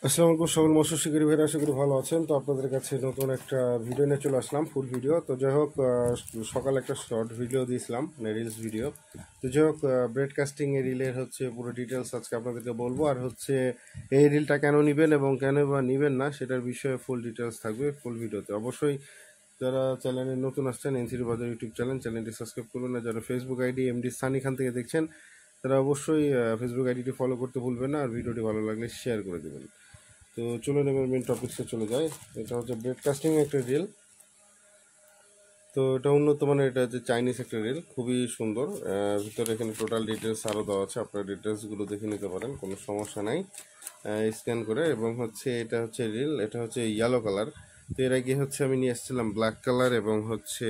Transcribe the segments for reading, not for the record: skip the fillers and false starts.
আসসালামু আলাইকুম সকল মৎস্য শিকারী ভাইরা, আশা করি ভালো আছেন। তো আপনাদের কাছে নতুন একটা ভিডিও নিয়ে চলে আসলাম, ফুল ভিডিও। তো যাই হোক, সকালে একটা শর্ট ভিডিও দিয়েছিলাম, মানে রিলস ভিডিও। তো যাই হোক, ব্রেডকাস্টিং এর রিলের হচ্ছে পুরো ডিটেলস আজকে আপনাদেরকে বলবো। আর হচ্ছে এই রিলটা কেন নেবেন এবং কেন বা নেবেন না সেটার বিষয়ে ফুল ডিটেলস থাকবে ফুল ভিডিওতে। অবশ্যই যারা চ্যানেলে নতুন আসছেন, এনসিডি বাজার ইউটিউব চ্যানেলটি সাবস্ক্রাইব করবেন। না যারা ফেসবুক আইডি এমডি সানি খান থেকে দেখছেন, তারা অবশ্যই ফেসবুক আইডিটি ফলো করতে ভুলবেন না। আর ভিডিওটি ভালো লাগলে শেয়ার করে দেবেন। তো চলুন এবার মেন টপিক্সে চলে যায়। এটা হচ্ছে ব্রেডকাস্টিং একটা রিল। তো এটা উন্নত মানের, এটা হচ্ছে চাইনিজ একটা রিল, খুবই সুন্দর। ভিতরে এখানে টোটাল ডিটেলস আরও দেওয়া আছে, আপনার ডিটেলসগুলো দেখে নিতে পারেন, কোনো সমস্যা নাই স্ক্যান করে। এবং হচ্ছে এটা হচ্ছে রিল, এটা হচ্ছে ইয়েলো কালার। তো এর আগে হচ্ছে আমি নিয়ে এসেছিলাম ব্ল্যাক কালার এবং হচ্ছে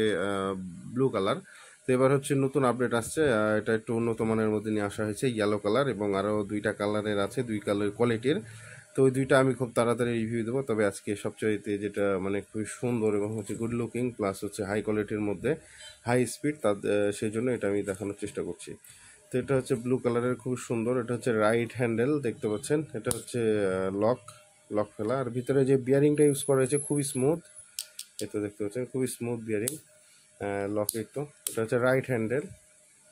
ব্লু কালার। তো এবার হচ্ছে নতুন আপডেট আসছে, এটা একটু উন্নত মানের মধ্যে নিয়ে আসা হয়েছে ইয়েলো কালার, এবং আরও দুইটা কালারের আছে, দুই কালার কোয়ালিটির। তো ওই দুইটা আমি খুব তাড়াতাড়ি রিভিউ দেবো। তবে আজকে সবচাইতে যেটা মানে খুবই সুন্দর এবং হচ্ছে গুড লুকিং প্লাস হচ্ছে হাই কোয়ালিটির মধ্যে হাই স্পিড, সেই জন্য এটা আমি দেখানোর চেষ্টা করছি। তো এটা হচ্ছে ব্লু কালারের, খুব সুন্দর। এটা হচ্ছে রাইট হ্যান্ডেল, দেখতে পাচ্ছেন। এটা হচ্ছে লক ফেলা। আর ভিতরে যে বিয়ারিংটা ইউজ করা হয়েছে খুবই স্মুথ, এটা দেখতে পাচ্ছেন, খুবই স্মুথ বিয়ারিং লকের। তো এটা হচ্ছে রাইট হ্যান্ডেল।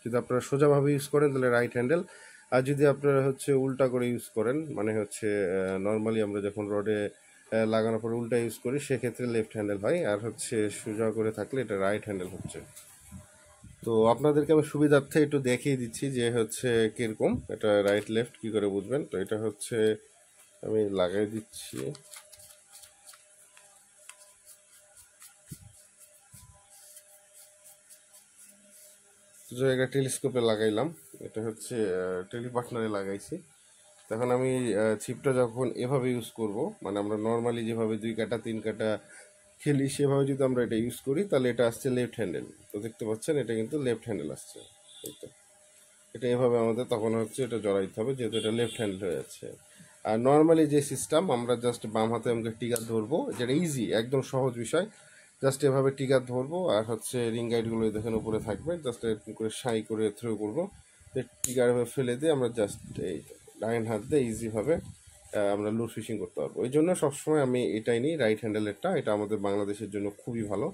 যদি আপনারা সোজাভাবে ইউজ করেন তাহলে রাইট হ্যান্ডেল, আর যদি আপনারা হচ্ছে উল্টা করে ইউজ করেন, মানে হচ্ছে নর্মালি আমরা যখন রডে লাগানোর পরে উল্টা ইউজ করি, সেক্ষেত্রে লেফট হ্যান্ডেল হয়। আর হচ্ছে সোজা করে থাকলে এটা রাইট হ্যান্ডেল হচ্ছে। তো আপনাদেরকে আমি সুবিধার্থে একটু দেখিয়ে দিচ্ছি যে হচ্ছে কীরকম এটা রাইট লেফট কী করে বুঝবেন। তো এটা হচ্ছে আমি লাগাই দিচ্ছি। জায়গায় টেলিস্কোপে লাগাইলাম, এটা হচ্ছে টেলিপার্টনারে লাগাইছি। তখন আমি ছিপটা যখন এভাবে ইউজ করব, মানে আমরা নর্মালি যেভাবে 2 কাটা 3 কাটা খেলি, সেভাবে যদি আমরা এটা ইউজ করি তাহলে এটা আসছে লেফট হ্যান্ডেল। তো দেখতে পাচ্ছেন এটা কিন্তু লেফট হ্যান্ডেল আসছে। তো এটা এভাবে আমাদের তখন হচ্ছে এটা জড়াইতে হবে, যেহেতু এটা লেফট হ্যান্ডেল হয়ে যাচ্ছে। আর নর্মালি যে সিস্টেম, আমরা জাস্ট বাম হাতে আমাকে টিকার ধরবো, যেটা ইজি, একদম সহজ বিষয়। জাস্ট এভাবে টিকার ধরবো, আর হচ্ছে রিং গাইডগুলো দেখেন উপরে থাকবে, জাস্ট এরকম করে সাই করে থ্রো করবো। টিকার ফেলে দিয়ে আমরা জাস্ট এই ডাইন হাত দিয়ে ইজিভাবে আমরা লুর ফিশিং করতে পারবো। এই জন্য সবসময় আমি এটাই নিই, রাইট হ্যান্ডেলেরটা। এটা আমাদের বাংলাদেশের জন্য খুবই ভালো,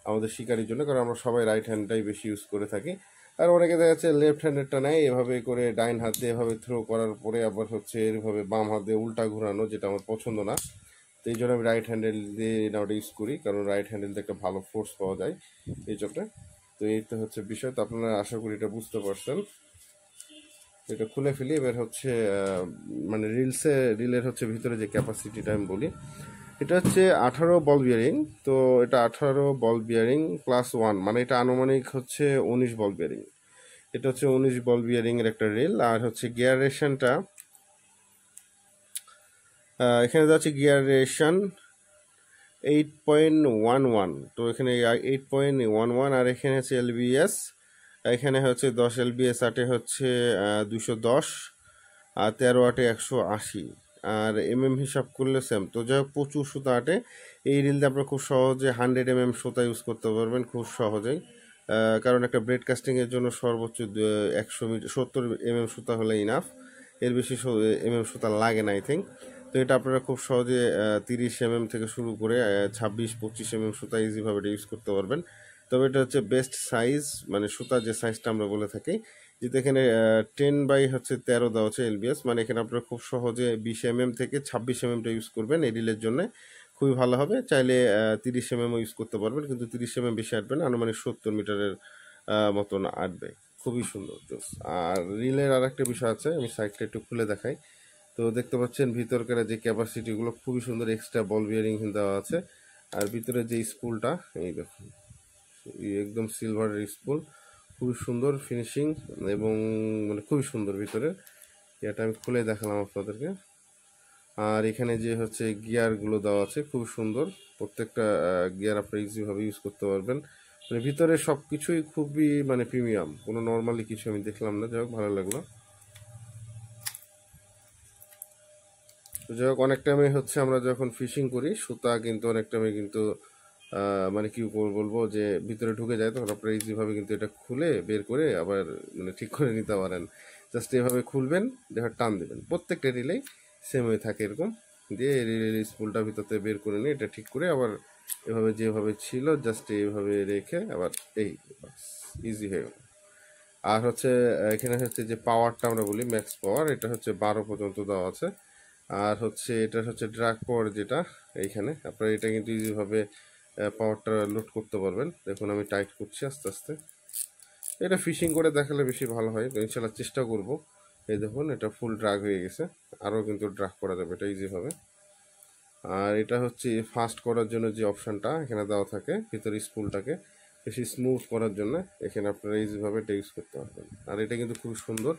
আমাদের শিকারির জন্য, কারণ আমরা সবাই রাইট হ্যান্ডটাই বেশি ইউজ করে থাকি। আর অনেকে দেখা যাচ্ছে লেফট হ্যান্ডেরটা নেয়, এভাবে করে ডাইন হাত দিয়ে এভাবে থ্রো করার পরে আবার হচ্ছে এভাবে বাম হাত দিয়ে উল্টা ঘোরানো, যেটা আমার পছন্দ না। তো এই জন্য আমি রাইট হ্যান্ডেল দিয়ে নাওটা ইউজ করি, কারণ রাইট হ্যান্ডেল দিয়ে একটা ভালো ফোর্স পাওয়া যায় এই চোখটা। তো এই তো হচ্ছে বিষয়। তো আপনারা আশা করি এটা বুঝতে পারছেন। এটা খুলে ফেলি এবার হচ্ছে মানে রিলের হচ্ছে ভিতরে যে ক্যাপাসিটিটা আমি বলি, এটা হচ্ছে 18 বল বিয়ারিং। তো এটা 18 বল বিয়ারিং +1, মানে এটা আনুমানিক হচ্ছে 19 বল বিয়ারিং। এটা হচ্ছে 19 বল বিয়ারিং এর একটা রেল। আর হচ্ছে গিয়ার রেশনটা এখানে যাচ্ছে গিয়ার রেশন 8.11। তো এখানে 8.11, আর এখানে হচ্ছে এলবিএস, এখানে হচ্ছে 10 এলবিএস, 8 হচ্ছে 210, আর 13 180, আর হিসাব করলে সেম। তো যাই হোক, প্রচুর সুতা আটে এই রিলতে। আপনারা খুব সহজে 100 সুতা ইউজ করতে পারবেন খুব সহজেই, কারণ একটা ব্রেড কাস্টিংয়ের জন্য সর্বোচ্চ 170 সুতা হলে ইনাফ, এর বেশি সুতা লাগে না আই থিঙ্ক। তো এটা আপনারা খুব সহজে 30 থেকে শুরু করে 26-25 সুতা ইজিভাবে এটা ইউজ করতে পারবেন। তবে এটা হচ্ছে বেস্ট সাইজ, মানে সুতা যে সাইজটা আমরা বলে থাকি, যেহেতু এখানে 10/13 দেওয়া হচ্ছে এলবিএস, মানে এখানে আপনারা খুব সহজে 20 থেকে 26টা ইউজ করবেন এই রিলের জন্য, খুবই ভালো হবে। চাইলে 30 ইউজ করতে পারবেন, কিন্তু 30 বেশি আটবে না, আনুমানিক 70 মিটারের মতন আটবে। খুবই সুন্দর জোস। আর রিলের আর একটা বিষয় আছে, আমি সাইডটা একটু খুলে দেখাই। তো দেখতে পাচ্ছেন ভিতরকার যে ক্যাপাসিটিগুলো খুবই সুন্দর, এক্সট্রা বল বিয়ারিং দেওয়া আছে। আর ভিতরে যে স্পুলটা, এই দেখুন, একদম সিলভারের স্পুল, খুবই সুন্দর ফিনিশিং, এবং মানে খুবই সুন্দর ভিতরে। এটা আমি খুলে দেখালাম আপনাদেরকে। আর এখানে যে হচ্ছে গিয়ারগুলো দেওয়া আছে খুব সুন্দর, প্রত্যেকটা গিয়ার আপনি ইজিভাবে ইউজ করতে পারবেন। মানে ভিতরে সব কিছুই খুবই মানে প্রিমিয়াম, কোনো নর্মালি কিছু আমি দেখলাম না। যাই হোক, ভালো লাগলো। তো যাই হোক, অনেক টাইমে হচ্ছে আমরা যখন ফিশিং করি, সুতা কিন্তু অনেক টাইমে কিন্তু মানে কি বলবো যে ভিতরে ঢুকে যায়, তখন আপনারা ইজিভাবে কিন্তু এটা খুলে বের করে আবার মানে ঠিক করে নিতে পারেন। জাস্ট এভাবে খুলবেন, দেখো টান দেবেন, প্রত্যেকটা রিলেই সেম হয়ে থাকে এরকম। দিয়ে রিল স্পুলটা ভিতর থেকে বের করে নিয়ে এটা ঠিক করে আবার এভাবে যেভাবে ছিল জাস্ট এইভাবে রেখে আবার এই ইজি হয়ে গেল। আর হচ্ছে এখানে হচ্ছে যে পাওয়ারটা আমরা বলি ম্যাক্স পাওয়ার, এটা হচ্ছে 12 পর্যন্ত দেওয়া আছে। আর হচ্ছে এটা হচ্ছে ড্রাগ পাওয়ার, যেটা এইখানে আপনারা এটা কিন্তু ইজিভাবে পাওয়ারটা লোড করতে পারবেন। দেখুন আমি টাইট করছি আস্তে আস্তে, এটা ফিশিং করে দেখালে বেশি ভালো হয়, তো ইনশাল্লাহ চেষ্টা করব। এই দেখুন এটা ফুল ড্রাগ হয়ে গেছে, আরও কিন্তু ড্রাগ করা যাবে এটা ইজিভাবে। আর এটা হচ্ছে ফাস্ট করার জন্য যে অপশানটা এখানে দেওয়া থাকে ভিতরে স্পুলটাকে বেশি স্মুথ করার জন্য, এখানে আপনারা ইজিভাবে এটা ইউজ করতে পারবেন। আর এটা কিন্তু খুব সুন্দর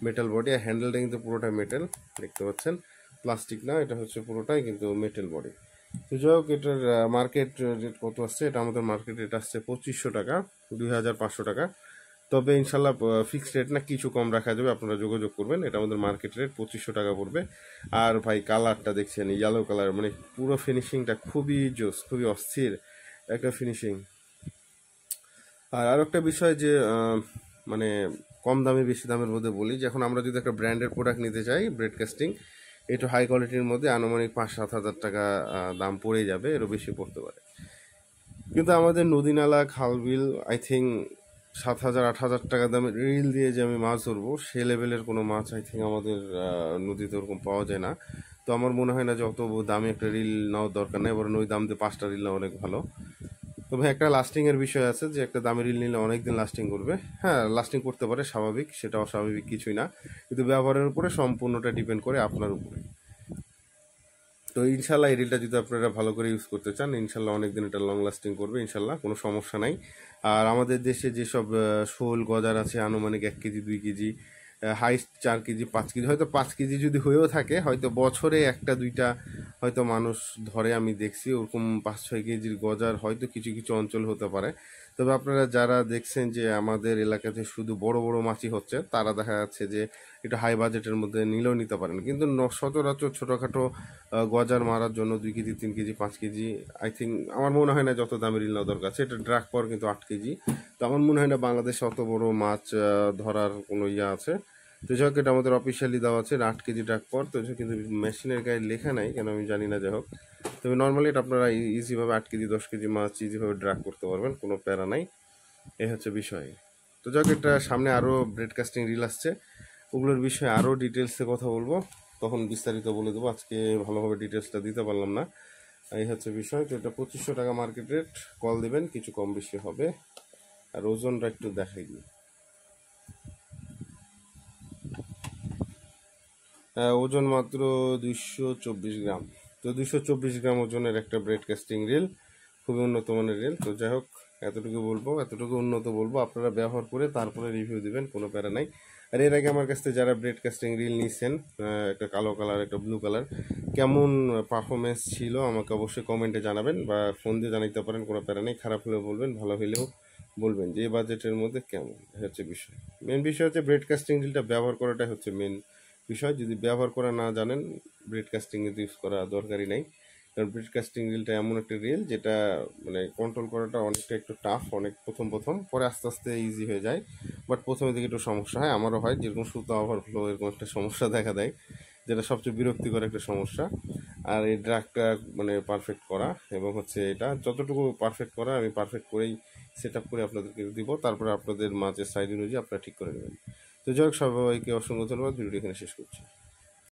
মেটাল বডি, আর হ্যান্ডেলটা কিন্তু পুরোটাই মেটাল, দেখতে পাচ্ছেন, প্লাস্টিক না, এটা হচ্ছে পুরোটাই কিন্তু মেটাল বডি। তো যাই হোক এটার মার্কেট রেট কত আসছে, এটা আমাদের মার্কেট রেট আসছে 2500 টাকা, 2500 টাকা। তবে ইনশাল্লাহ ফিক্সড রেট না, কিছু কম রাখা যাবে, আপনারা যোগাযোগ করবেন। এটা আমাদের মার্কেট রেট 2500 টাকা পড়বে। আর ভাই কালারটা দেখছেন, ইয়েলো কালার, মানে পুরো ফিনিশিংটা খুবই জোস, খুবই অস্থির একটা ফিনিশিং। আর একটা বিষয় যে মানে কম দামে বেশি দামের মধ্যে বলি, যখন আমরা যদি একটা ব্র্যান্ডের প্রোডাক্ট নিতে চাই ব্রেডকাস্টিং, একটু হাই কোয়ালিটির মধ্যে আনুমানিক 5-7 হাজার টাকা দাম পড়ে যাবে, এরও বেশি পড়তে পারে। কিন্তু আমাদের নদী নালা খাল বিল আই থিঙ্ক 7,000-8,000 টাকা দামের রিল দিয়ে যে আমি মাছ ধরবো সে লেভেলের কোনো মাছ আই থিঙ্ক আমাদের নদীতে ওরকম পাওয়া যায় না। তো আমার মনে হয় না যে অত দামি একটা রিল নেওয়ার দরকার নেই, বরং ওই দাম দিয়ে 5টা রিল নেওয়া অনেক ভালো। তবে একটা লাস্টিংয়ের বিষয় আছে, যে একটা দামি রিল নিলে অনেক দিন লাস্টিং করবে। হ্যাঁ, লাস্টিং করতে পারে, স্বাভাবিক, সেটা অস্বাভাবিক কিছুই না, কিন্তু ব্যবহারের উপরে সম্পূর্ণটা ডিপেন্ড করে আপনার উপরে। তো ইনশাল্লাহ এই রিলটা যদি আপনারা ভালো করে ইউজ করতে চান, ইনশাল্লাহ অনেকদিন এটা লং লাস্টিং করবে, ইনশাল্লাহ কোনো সমস্যা নাই। আর আমাদের দেশে যেসব শোল গজার আছে আনুমানিক 1 KG 2 KG, highest 4 KG 5 KG, হয়তো 5 কেজি যদি হয়েও থাকে, হয়তো বছরে একটা দুইটা হয়তো মানুষ ধরে, আমি দেখছি ওরকম 5-6 কেজির গজার হয়তো কিছু কিছু অঞ্চল হতে পারে। তবে আপনারা যারা দেখছেন যে আমাদের এলাকাতে শুধু বড় বড় মাছই হচ্ছে, তারা দেখা যাচ্ছে যে একটু হাই বাজেটের মধ্যে নিলেও নিতে পারেন। কিন্তু সচরাচর ছোটোখাটো গজার মারার জন্য 2 KG 3 KG 5 KG I think আমার মনে হয় না যত দামের রিল নেওয়া দরকার আছে। এটা ড্রাগ পাওয়ার কিন্তু 8 কেজি, তো আমার মনে হয় না বাংলাদেশে অত বড় মাছ ধরার কোনো ইয়ে আছে। তো যাই হোক এটা আমাদের অফিসিয়ালি দেওয়া আছে 8 কেজি ড্রাগ পাওয়ার, তো কিন্তু মেশিনের গায়ে লেখা নাই কেন আমি জানি না, যাই হোক। তবে নর্মালি এটা আপনারা ইজিভাবে 8 কেজি 10 কেজি মাছ ইজিভাবে ড্রাগ করতে পারবেন, কোনো প্যারা নাই, এই হচ্ছে বিষয়। তো যাক এটা সামনে আরও ব্রেডকাস্টিং রিল আসছে, ওগুলোর বিষয়ে আরও ডিটেলসে কথা বলবো, তখন বিস্তারিত বলে দেবো। আজকে ভালোভাবে ডিটেলসটা দিতে পারলাম না, এই হচ্ছে বিষয়। তো এটা 2500 টাকা মার্কেট রেট, কল দিবেন, কিছু কম বেশি হবে। আর ওজনটা একটু দেখাই দিই, ওজন মাত্র 224 গ্রাম। তো 224 গ্রাম ওজনের একটা ব্রেডকাস্টিং রিল, খুবই উন্নত মানের রিল। তো যাই হোক এতটুকু বলবো, এতটুকু উন্নত বলবো, আপনারা ব্যবহার করে তারপরে রিভিউ দিবেন, কোনো প্যারা নাই। আর এর আগে আমার কাছ থেকে যারা ব্রেডকাস্টিং রিল নিয়েছেন, একটা কালো কালার একটা ব্লু কালার, কেমন পারফরমেন্স ছিল আমাকে অবশ্যই কমেন্টে জানাবেন, বা ফোন দিয়ে জানাতে পারেন, কোনো প্যারা নেই। খারাপ হলেও বলবেন, ভালো হলেও বলবেন, যে এই বাজেটের মধ্যে কেমন, হচ্ছে বিষয়। মেন বিষয় হচ্ছে ব্রেডকাস্টিং রিলটা ব্যবহার করাটাই হচ্ছে মেন বিষয়। যদি ব্যবহার করা না জানেন, ব্রেডকাস্টিং কিন্তু ইউজ করা দরকারই নাই। কারণ ব্রেডকাস্টিং রিলটা এমন একটা রিল যেটা মানে কন্ট্রোল করাটা অনেকটা একটু টাফ, অনেক প্রথম প্রথম, পরে আস্তে আস্তে ইজি হয়ে যায়। বাট প্রথমে দিকে একটু সমস্যা হয়, আমারও হয়, যেরকম সুতা ওভারফ্লো এরকম একটা সমস্যা দেখা দেয়, যেটা সবচেয়ে বিরক্তিকর একটা সমস্যা। আর এই ড্রাগটা মানে পারফেক্ট করা, এবং হচ্ছে এটা যতটুকু পারফেক্ট করা আমি পারফেক্ট করেই সেট আপ করে আপনাদেরকে দিব, তারপরে আপনাদের মাঝের সাইজ অনুযায়ী আপনারা ঠিক করে নেবেন। তো যাই হোক সবাইকে অসংখ্য ধন্যবাদ, ভিডিওটি এখানে শেষ করছি।